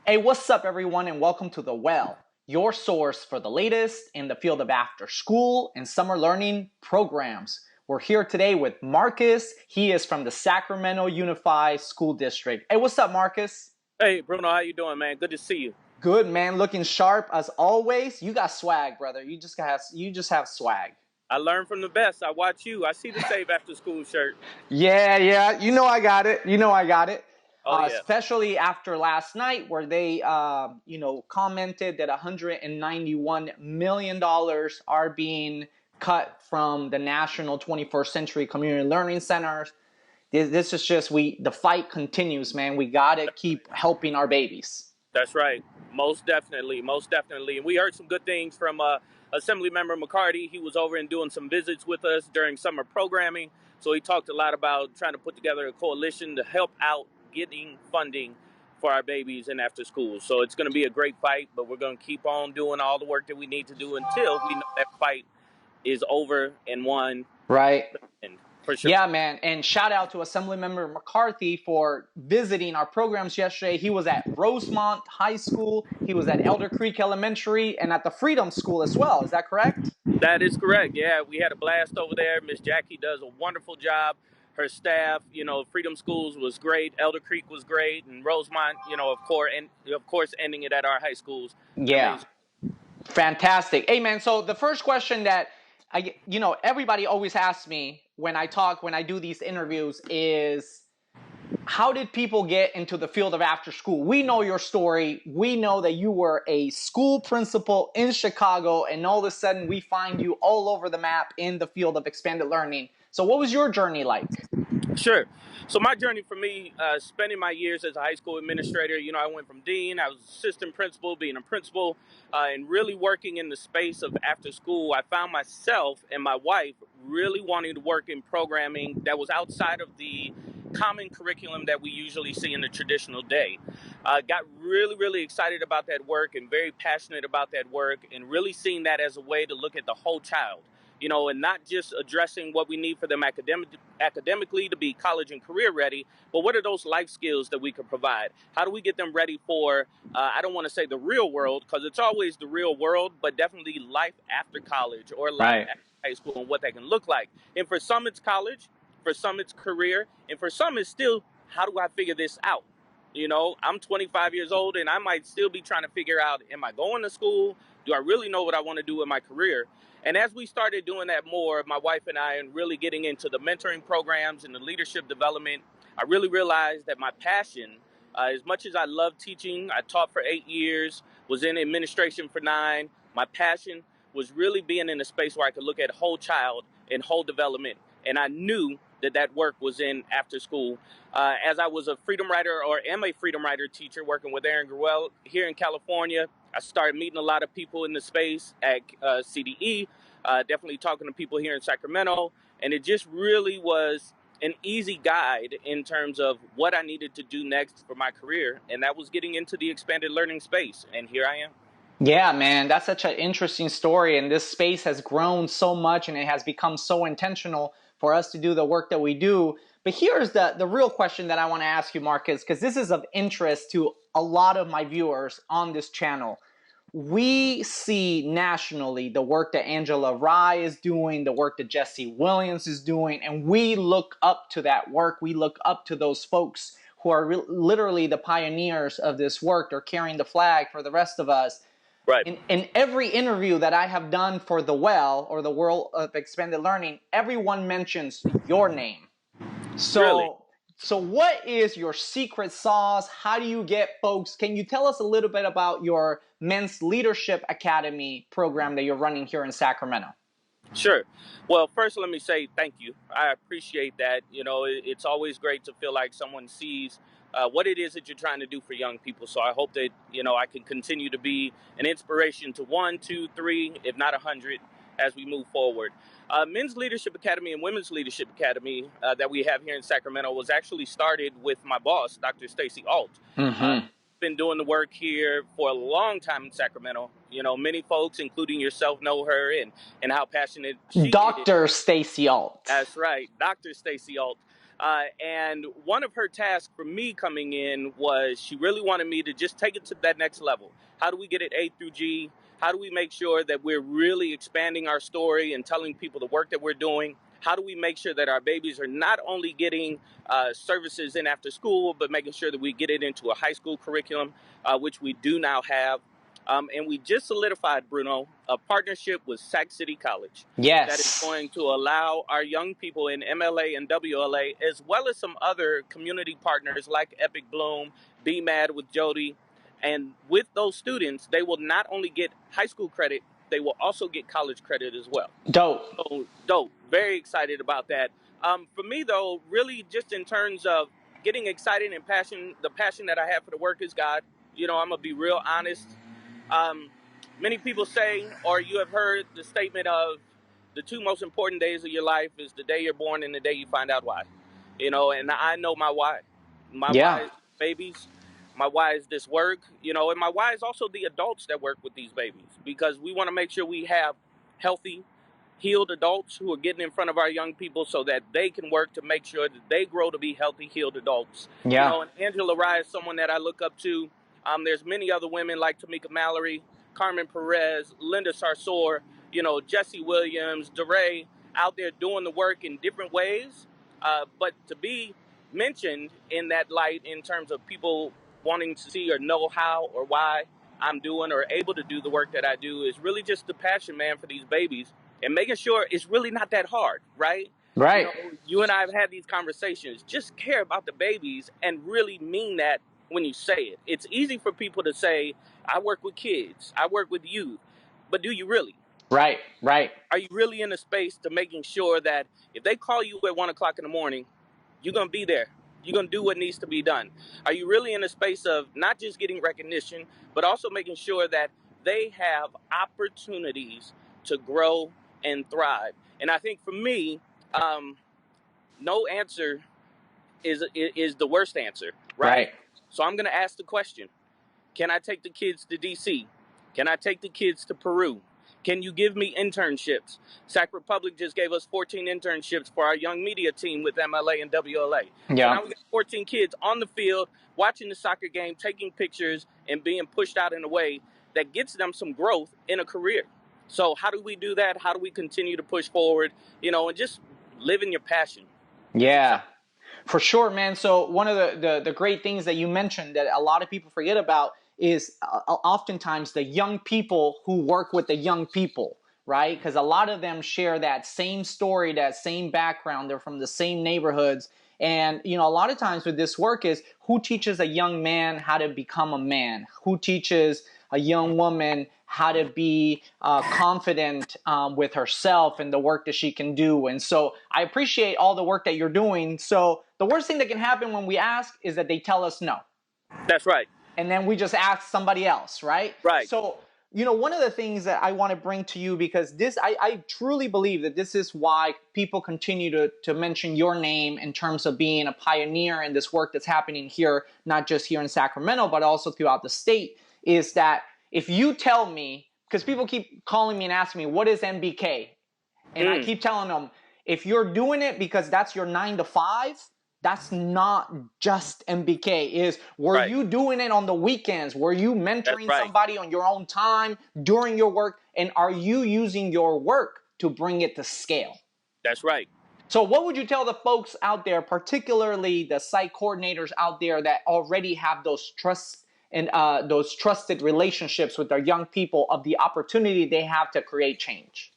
Hey, what's up, everyone, and welcome to The Well, your source for the latest in the field of after school and summer learning programs. We're here today with Marcus. He is from the Sacramento Unified School District. Hey, what's up, Marcus? Hey, Bruno, how you doing, man? Good to see you. Good, man. Looking sharp as always. You got swag, brother. You just have swag. I learned from the best. I watch you. I see the Save After School shirt. Yeah. You know I got it. Oh, yeah. Especially after last night, where they, commented that $191 million are being cut from the National 21st Century Community Learning Centers. This is just the fight continues, man. We gotta keep helping our babies. That's right. Most definitely. Most definitely. And we heard some good things from Assemblymember McCarty. He was over and doing some visits with us during summer programming. So he talked a lot about trying to put together a coalition to help out getting funding for our babies and after school. So it's going to be a great fight, but we're going to keep on doing all the work that we need to do until we know that fight is over and won. Right. And for sure. Yeah, man. And shout out to Assemblymember McCarthy for visiting our programs yesterday. He was at Rosemont High School, he was at Elder Creek Elementary, and at the Freedom School as well. Is that correct? That is correct. Yeah, we had a blast over there. Miss Jackie does a wonderful job. Her staff, Freedom Schools was great. Elder Creek was great, and Rosemont, of course, ending it at our high schools. Yeah. Amazing. Fantastic. Hey, man. So the first question that everybody always asks me when I do these interviews is, how did people get into the field of after school? We know your story. We know that you were a school principal in Chicago, and all of a sudden we find you all over the map in the field of expanded learning. So what was your journey like? Sure. So my journey for me, spending my years as a high school administrator, I went from dean, I was assistant principal, being a principal, and really working in the space of after school. I found myself and my wife really wanting to work in programming that was outside of the common curriculum that we usually see in the traditional day. Got really, really excited about that work and very passionate about that work, and really seeing that as a way to look at the whole child. And not just addressing what we need for them academically to be college and career ready, but what are those life skills that we can provide? How do we get them ready for, I don't want to say the real world, because it's always the real world, but definitely life after college or life after high school and what that can look like. And for some, it's college, for some, it's career, and for some, it's still, how do I figure this out? I'm 25 years old, and I might still be trying to figure out, am I going to school? Do I really know what I want to do with my career? And as we started doing that more, my wife and I, and really getting into the mentoring programs and the leadership development, I really realized that my passion, as much as I love teaching, I taught for 8 years, was in administration for 9. My passion was really being in a space where I could look at whole child and whole development. And I knew that work was in after school. As I was a freedom writer, or am a freedom writer teacher, working with Aaron Gruelle here in California, I started meeting a lot of people in the space at CDE, definitely talking to people here in Sacramento. And it just really was an easy guide in terms of what I needed to do next for my career. And that was getting into the expanded learning space. And here I am. Yeah, man, that's such an interesting story. And this space has grown so much, and it has become so intentional for us to do the work that we do. But here's the real question that I want to ask you, Marcus, because this is of interest to a lot of my viewers on this channel. We see nationally the work that Angela Rye is doing, the work that Jesse Williams is doing, and we look up to that work. We look up to those folks who are literally the pioneers of this work. They're carrying the flag for the rest of us. Right. In every interview that I have done for The Well, or the World of Expanded Learning, everyone mentions your name. Really? So what is your secret sauce? How do you get folks? Can you tell us a little bit about your Men's Leadership Academy program that you're running here in Sacramento? Sure. Well, first, let me say thank you. I appreciate that. It's always great to feel like someone sees what it is that you're trying to do for young people. So I hope that, I can continue to be an inspiration to 1, 2, 3, if not 100, as we move forward. Men's Leadership Academy and Women's Leadership Academy that we have here in Sacramento was actually started with my boss, Dr. Stacy Alt. Been doing the work here for a long time in Sacramento. Many folks, including yourself, know her and how passionate she is. Dr. Stacy Alt. That's right, Dr. Stacy Alt. And one of her tasks for me coming in was she really wanted me to just take it to that next level. How do we get it A through G? How do we make sure that we're really expanding our story and telling people the work that we're doing? How do we make sure that our babies are not only getting services in after school, but making sure that we get it into a high school curriculum, which we do now have. And we just solidified, Bruno, a partnership with Sac City College that is Yes. going to allow our young people in MLA and WLA, as well as some other community partners like Epic Bloom, Be Mad with Jody. And with those students, they will not only get high school credit, they will also get college credit as well. Dope. So dope. Very excited about that. For me, though, really just in terms of getting excited and passion, the passion that I have for the work is God. You know, I'm going to be real honest. Um, Many people say, or you have heard the statement of the two most important days of your life is the day you're born and the day you find out why. You know, and I know my why. My why Yeah. is babies. My why is this work, you know, and my why is also the adults that work with these babies because we want to make sure we have healthy, healed adults who are getting in front of our young people so that they can work to make sure that they grow to be healthy, healed adults. You Yeah. know, and Angela Rye is someone that I look up to. There's many other women like Tamika Mallory, Carmen Perez, Linda Sarsour, you know, Jesse Williams, DeRay out there doing the work in different ways. But to be mentioned in that light in terms of people wanting to see or know how or why I'm doing or able to do the work that I do is really just the passion, man, for these babies and making sure it's really not that hard, right? You Right. know, you and I have had these conversations. Just care about the babies and really mean that when you say it. It's easy for people to say, I work with kids, I work with youth, but do you really? Right. Right. Are you really in a space to making sure that if they call you at 1 o'clock in the morning, you're going to be there? You're going to do what needs to be done. Are you really in a space of not just getting recognition, but also making sure that they have opportunities to grow and thrive? And I think for me, um, no answer is the worst answer, Right. right? So I'm going to ask the question. Can I take the kids to DC? Can I take the kids to Peru? Can you give me internships? Sac Republic just gave us 14 internships for our young media team with MLA and WLA. So Yeah. now we got 14 kids on the field watching the soccer game, taking pictures, and being pushed out in a way that gets them some growth in a career. So how do we do that? How do we continue to push forward? You know, and just live in your passion. It's Yeah. exciting. For sure, man. So one of the great things that you mentioned that a lot of people forget about is oftentimes the young people who work with the young people, right? Because a lot of them share that same story, that same background. They're from the same neighborhoods. And, you know, a lot of times with this work is who teaches a young man how to become a man? Who teaches a young woman how to be confident with herself and the work that she can do. And so I appreciate all the work that you're doing. So the worst thing that can happen when we ask is that they tell us no. That's right. And then we just ask somebody else, right? Right. So, you know, one of the things that I want to bring to you, because this, I truly believe that this is why people continue to mention your name in terms of being a pioneer in this work that's happening here, not just here in Sacramento, but also throughout the state, is that if you tell me, because people keep calling me and asking me, what is MBK? And I keep telling them, if you're doing it because that's your 9 to 5, that's not just MBK. Is were Right. you doing it on the weekends? Were you That's mentoring right. somebody on your own time during your work? And are you using your work to bring it to scale? That's right. So what would you tell the folks out there, particularly the site coordinators out there that already have those trust and those trusted relationships with their young people, of the opportunity they have to create change?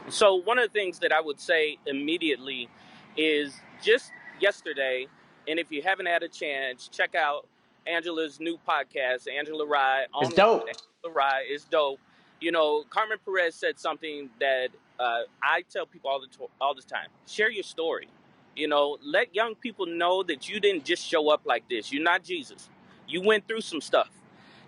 So one of the things that I would say immediately is just yesterday, and if you haven't had a chance, check out Angela's new podcast, Angela Rye, It's only with dope. Angela Rye. Is dope. You know, Carmen Perez said something that I tell people all the time: share your story. You know, let young people know that you didn't just show up like this. You're not Jesus. You went through some stuff.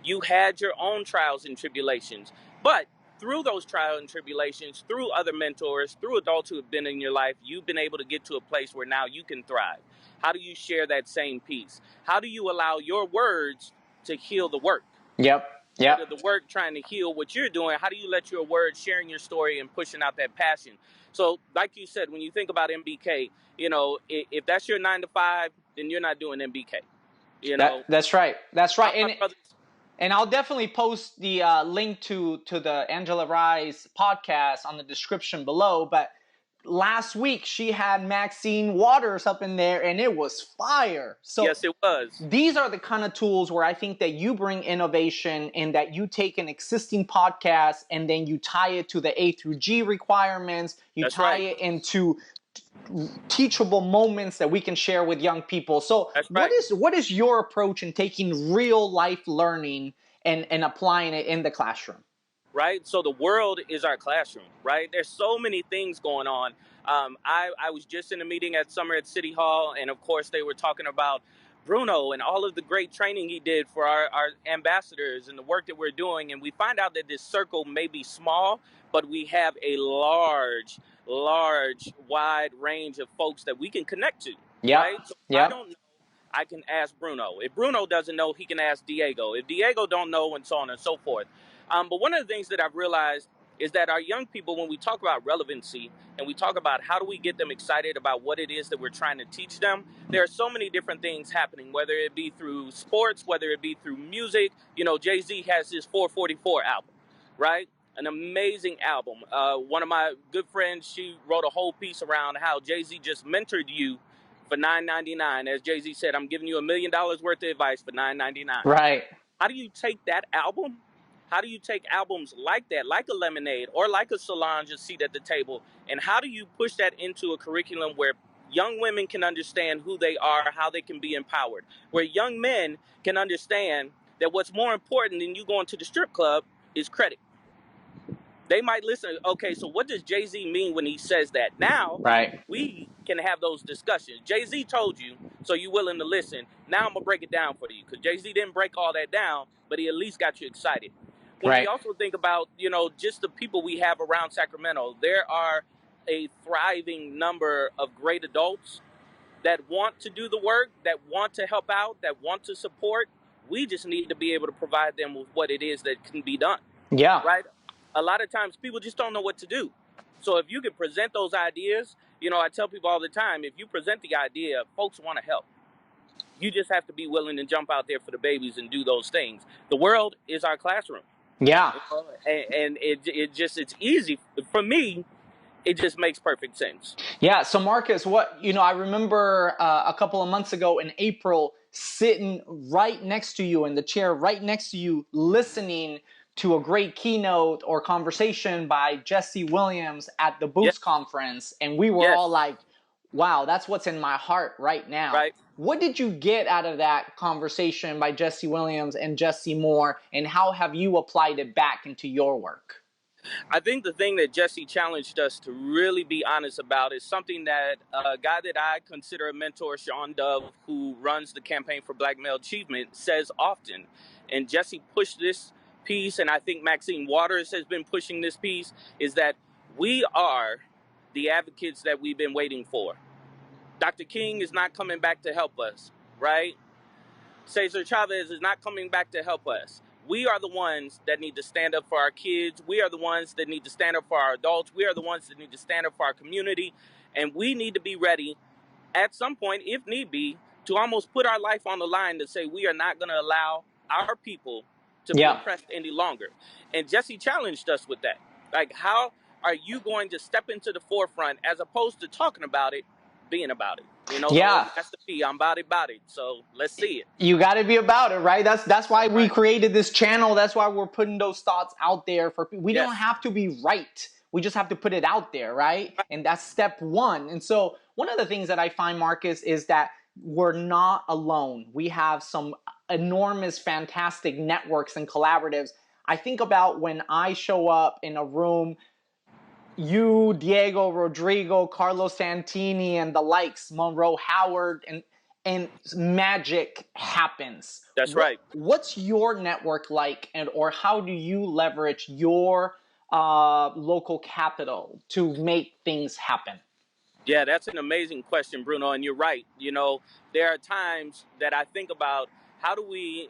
You had your own trials and tribulations, but through those trials and tribulations, through other mentors, through adults who have been in your life, you've been able to get to a place where now you can thrive. How do you share that same piece? How do you allow your words to heal the work? Yep. Yep. of the work trying to heal what you're doing, how do you let your words, sharing your story and pushing out that passion? So, like you said, when you think about MBK, if that's your 9 to 5, then you're not doing MBK. That's right. That's right. My brothers. And I'll definitely post the link to the Angela Rise podcast on the description below. But last week she had Maxine Waters up in there, and it was fire. So Yes, it was. these are the kind of tools where I think that you bring innovation and that you take an existing podcast and then you tie it to the A through G requirements. You That's tie right. it into teachable moments that we can share with young people. So That's right. what is your approach in taking real life learning and applying it in the classroom? Right? So the world is our classroom, right? There's so many things going on. I was just in a meeting at summer at City Hall, and of course they were talking about Bruno and all of the great training he did for our ambassadors and the work that we're doing. And we find out that this circle may be small, but we have a large, wide range of folks that we can connect to, Yep. right? So if I Yep. don't know, I can ask Bruno. If Bruno doesn't know, he can ask Diego. If Diego don't know, and so on and so forth. But one of the things that I've realized is that our young people, when we talk about relevancy and we talk about how do we get them excited about what it is that we're trying to teach them, there are so many different things happening, whether it be through sports, whether it be through music. Jay-Z has his 444 album, right? An amazing album. One of my good friends, she wrote a whole piece around how Jay-Z just mentored you for $9.99. As Jay-Z said, I'm giving you $1 million worth of advice for $9.99. Right. How do you take that album? How do you take albums like that, like a Lemonade or like a Solange, A Seat at the Table, and how do you push that into a curriculum where young women can understand who they are, how they can be empowered, where young men can understand that what's more important than you going to the strip club is credit? They might listen, okay, so what does Jay-Z mean when he says that? Now, Right. we can have those discussions. Jay-Z told you, so you're willing to listen. Now I'm going to break it down for you, because Jay-Z didn't break all that down, but he at least got you excited. When we Right. also think about, just the people we have around Sacramento, there are a thriving number of great adults that want to do the work, that want to help out, that want to support. We just need to be able to provide them with what it is that can be done. Yeah. Right? A lot of times people just don't know what to do. So if you can present those ideas, I tell people all the time, if you present the idea, folks want to help. You just have to be willing to jump out there for the babies and do those things. The world is our classroom. Yeah. And it's easy. For me, it just makes perfect sense. Yeah. So Marcus, I remember a couple of months ago in April, sitting right next to you in the chair, right next to you, listening to a great keynote or conversation by Jesse Williams at the Yes. Boost conference. And we were Yes. all like, wow, that's what's in my heart right now. Right. What did you get out of that conversation by Jesse Williams and Jesse Moore, and how have you applied it back into your work? I think the thing that Jesse challenged us to really be honest about is something that a guy that I consider a mentor, Sean Dove, who runs the Campaign for Black Male Achievement, says often. And Jesse pushed this piece, and I think Maxine Waters has been pushing this piece, is that we are the advocates that we've been waiting for. Dr. King is not coming back to help us, right? Cesar Chavez is not coming back to help us. We are the ones that need to stand up for our kids. We are the ones that need to stand up for our adults. We are the ones that need to stand up for our community. And we need to be ready at some point, if need be, to almost put our life on the line to say we are not going to allow our people to be oppressed any longer. And Jesse challenged us with that. Like, how are you going to step into the forefront as opposed to talking about it, being about it? That's the P. I'm about it. So let's see it. You got to be about it, right? That's why we created this channel. That's why we're putting those thoughts out there for people. We don't have to be right. We just have to put it out there, right? And that's step one. And so one of the things that I find, Marcus, is that we're not alone. We have some enormous, fantastic networks and collaboratives. I think about when I show up in a room, you, Diego, Rodrigo, Carlos Santini, and the likes, Monroe Howard, and magic happens. That's right. What's your network like, or how do you leverage your local capital to make things happen? Yeah, that's an amazing question, Bruno, and you're right. There are times that I think about how do we,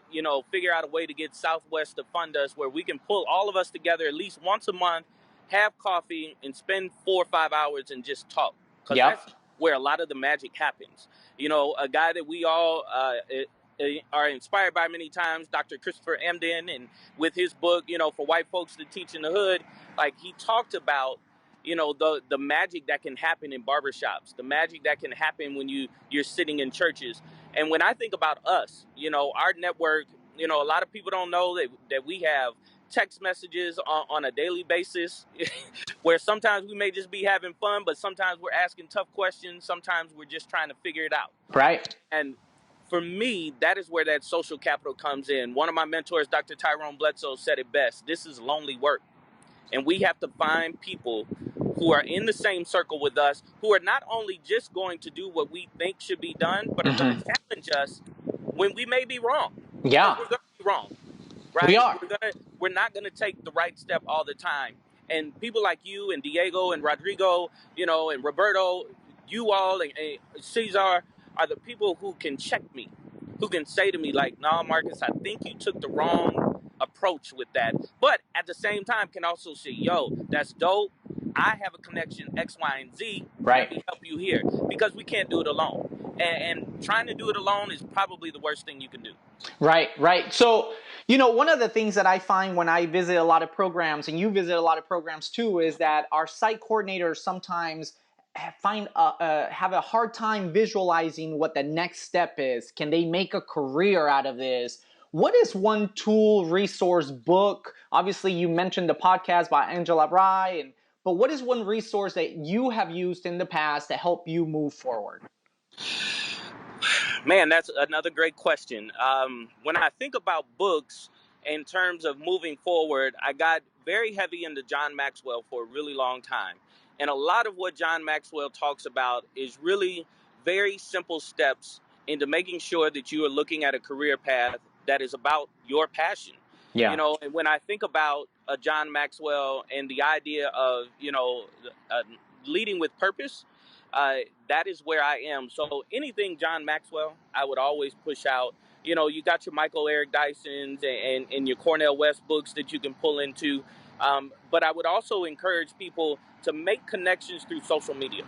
figure out a way to get Southwest to fund us where we can pull all of us together at least once a month, have coffee, and spend 4 or 5 hours and just talk, because that's Yep. where a lot of the magic happens. A guy that we all are inspired by many times, Dr. Christopher Emdin, and with his book, for white folks to teach in the hood, like he talked about, the magic that can happen in barbershops, the magic that can happen when you're sitting in churches. And when I think about us, our network, a lot of people don't know that we have text messages on a daily basis where sometimes we may just be having fun, but sometimes we're asking tough questions. Sometimes we're just trying to figure it out. Right. And for me, that is where that social capital comes in. One of my mentors, Dr. Tyrone Bledsoe, said it best. This is lonely work. And we have to find people who are in the same circle with us, who are not only just going to do what we think should be done, but are going to challenge us when we may be wrong. Because Yeah, we're going to be wrong, we right? are. We're not gonna take the right step all the time. And people like you and Diego and Rodrigo, and Roberto, you all and Cesar are the people who can check me, who can say to me like, "No, Marcus, I think you took the wrong approach with that." But at the same time, can also say, "Yo, that's dope. I have a connection X, Y, and Z. Let me Right. help you here," because we can't do it alone. And trying to do it alone is probably the worst thing you can do. Right, right. So, one of the things that I find when I visit a lot of programs, and you visit a lot of programs too, is that our site coordinators sometimes have a hard time visualizing what the next step is. Can they make a career out of this? What is one tool, resource, book? Obviously, you mentioned the podcast by Angela Rye, but what is one resource that you have used in the past to help you move forward? Man, that's another great question. When I think about books in terms of moving forward, I got very heavy into John Maxwell for a really long time. And a lot of what John Maxwell talks about is really very simple steps into making sure that you are looking at a career path that is about your passion. Yeah. And when I think about John Maxwell and the idea of, uh, leading with purpose, uh, that is where I am. So anything John Maxwell, I would always push out. You got your Michael Eric Dysons and your Cornell West books that you can pull into. But I would also encourage people to make connections through social media.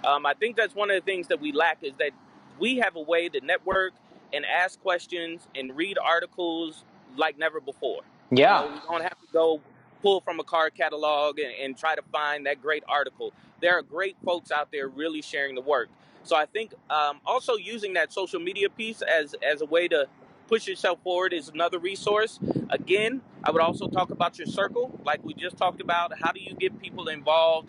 I think that's one of the things that we lack, is that we have a way to network and ask questions and read articles like never before. Yeah. We don't have to go pull from a card catalog and try to find that great article. There are great folks out there really sharing the work. So I think also using that social media piece as a way to push yourself forward is another resource. Again, I would also talk about your circle, like we just talked about. How do you get people involved?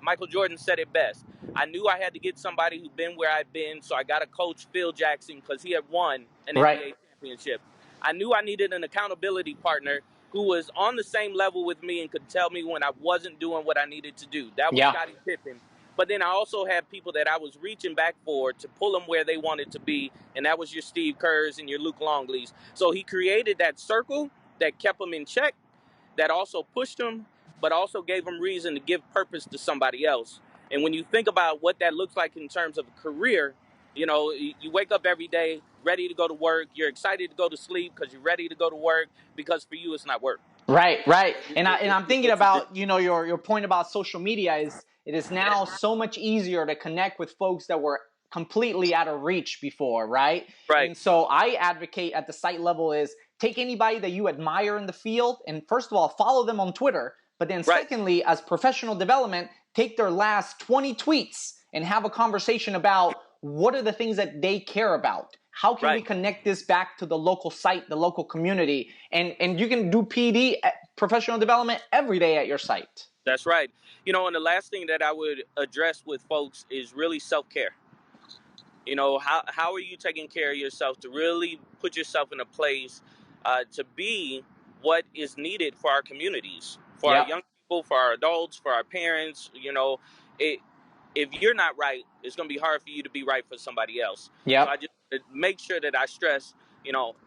Michael Jordan said it best. I knew I had to get somebody who'd been where I'd been, so I got a coach, Phil Jackson, because he had won an Right. NBA championship. I knew I needed an accountability partner who was on the same level with me and could tell me when I wasn't doing what I needed to do. That was Yeah. Scottie Pippen. But then I also had people that I was reaching back for to pull them where they wanted to be, and that was your Steve Kerrs and your Luke Longleys. So he created that circle that kept them in check, that also pushed them, but also gave them reason to give purpose to somebody else. And when you think about what that looks like in terms of a career, you wake up every day ready to go to work. You're excited to go to sleep because you're ready to go to work, because for you, it's not work. Right, right. And I'm It's thinking what you do. about, your point about social media is it is now so much easier to connect with folks that were completely out of reach before, right? Right, And so I advocate at the site level is take anybody that you admire in the field and first of all follow them on Twitter, but then right, secondly as professional development, take their last 20 tweets and have a conversation about what are the things that they care about. How can we right. connect this back to the local site, the local community? And you can do PD, professional development, every day at your site. That's right. And the last thing that I would address with folks is really self-care. How are you taking care of yourself to really put yourself in a place to be what is needed for our communities, for our Yep, young people, for our adults, for our parents. It, if you're not right, it's going to be hard for you to be right for somebody else. So I yep, just make sure that I stress,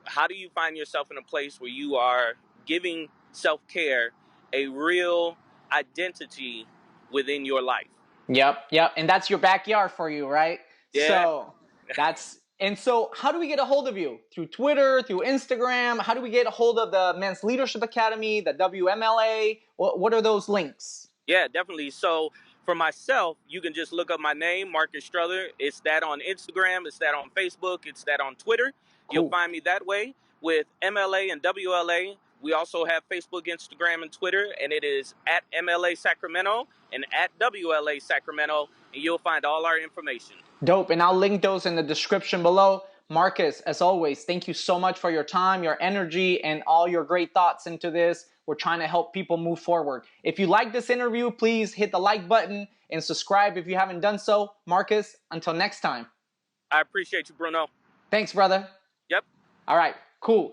how do you find yourself in a place where you are giving self-care a real identity within your life? yep. And that's your backyard for you, right? Yeah, So that's And so, how do we get a hold of you? Through Twitter, through Instagram? How do we get a hold of the Men's Leadership Academy, the WMLA? What are those links? Yeah, definitely. So for myself, you can just look up my name, Marcus Strother. It's that on Instagram, it's that on Facebook, it's that on Twitter. You'll Cool. find me that way. With MLA and WLA, we also have Facebook, Instagram, and Twitter, and it is at MLA Sacramento and at WLA Sacramento, and you'll find all our information. Dope. And I'll link those in the description below. Marcus, as always, thank you so much for your time, your energy, and all your great thoughts into this. We're trying to help people move forward. If you like this interview, please hit the like button and subscribe if you haven't done so. Marcus, until next time. I appreciate you, Bruno. Thanks, brother. Yep. All right, cool.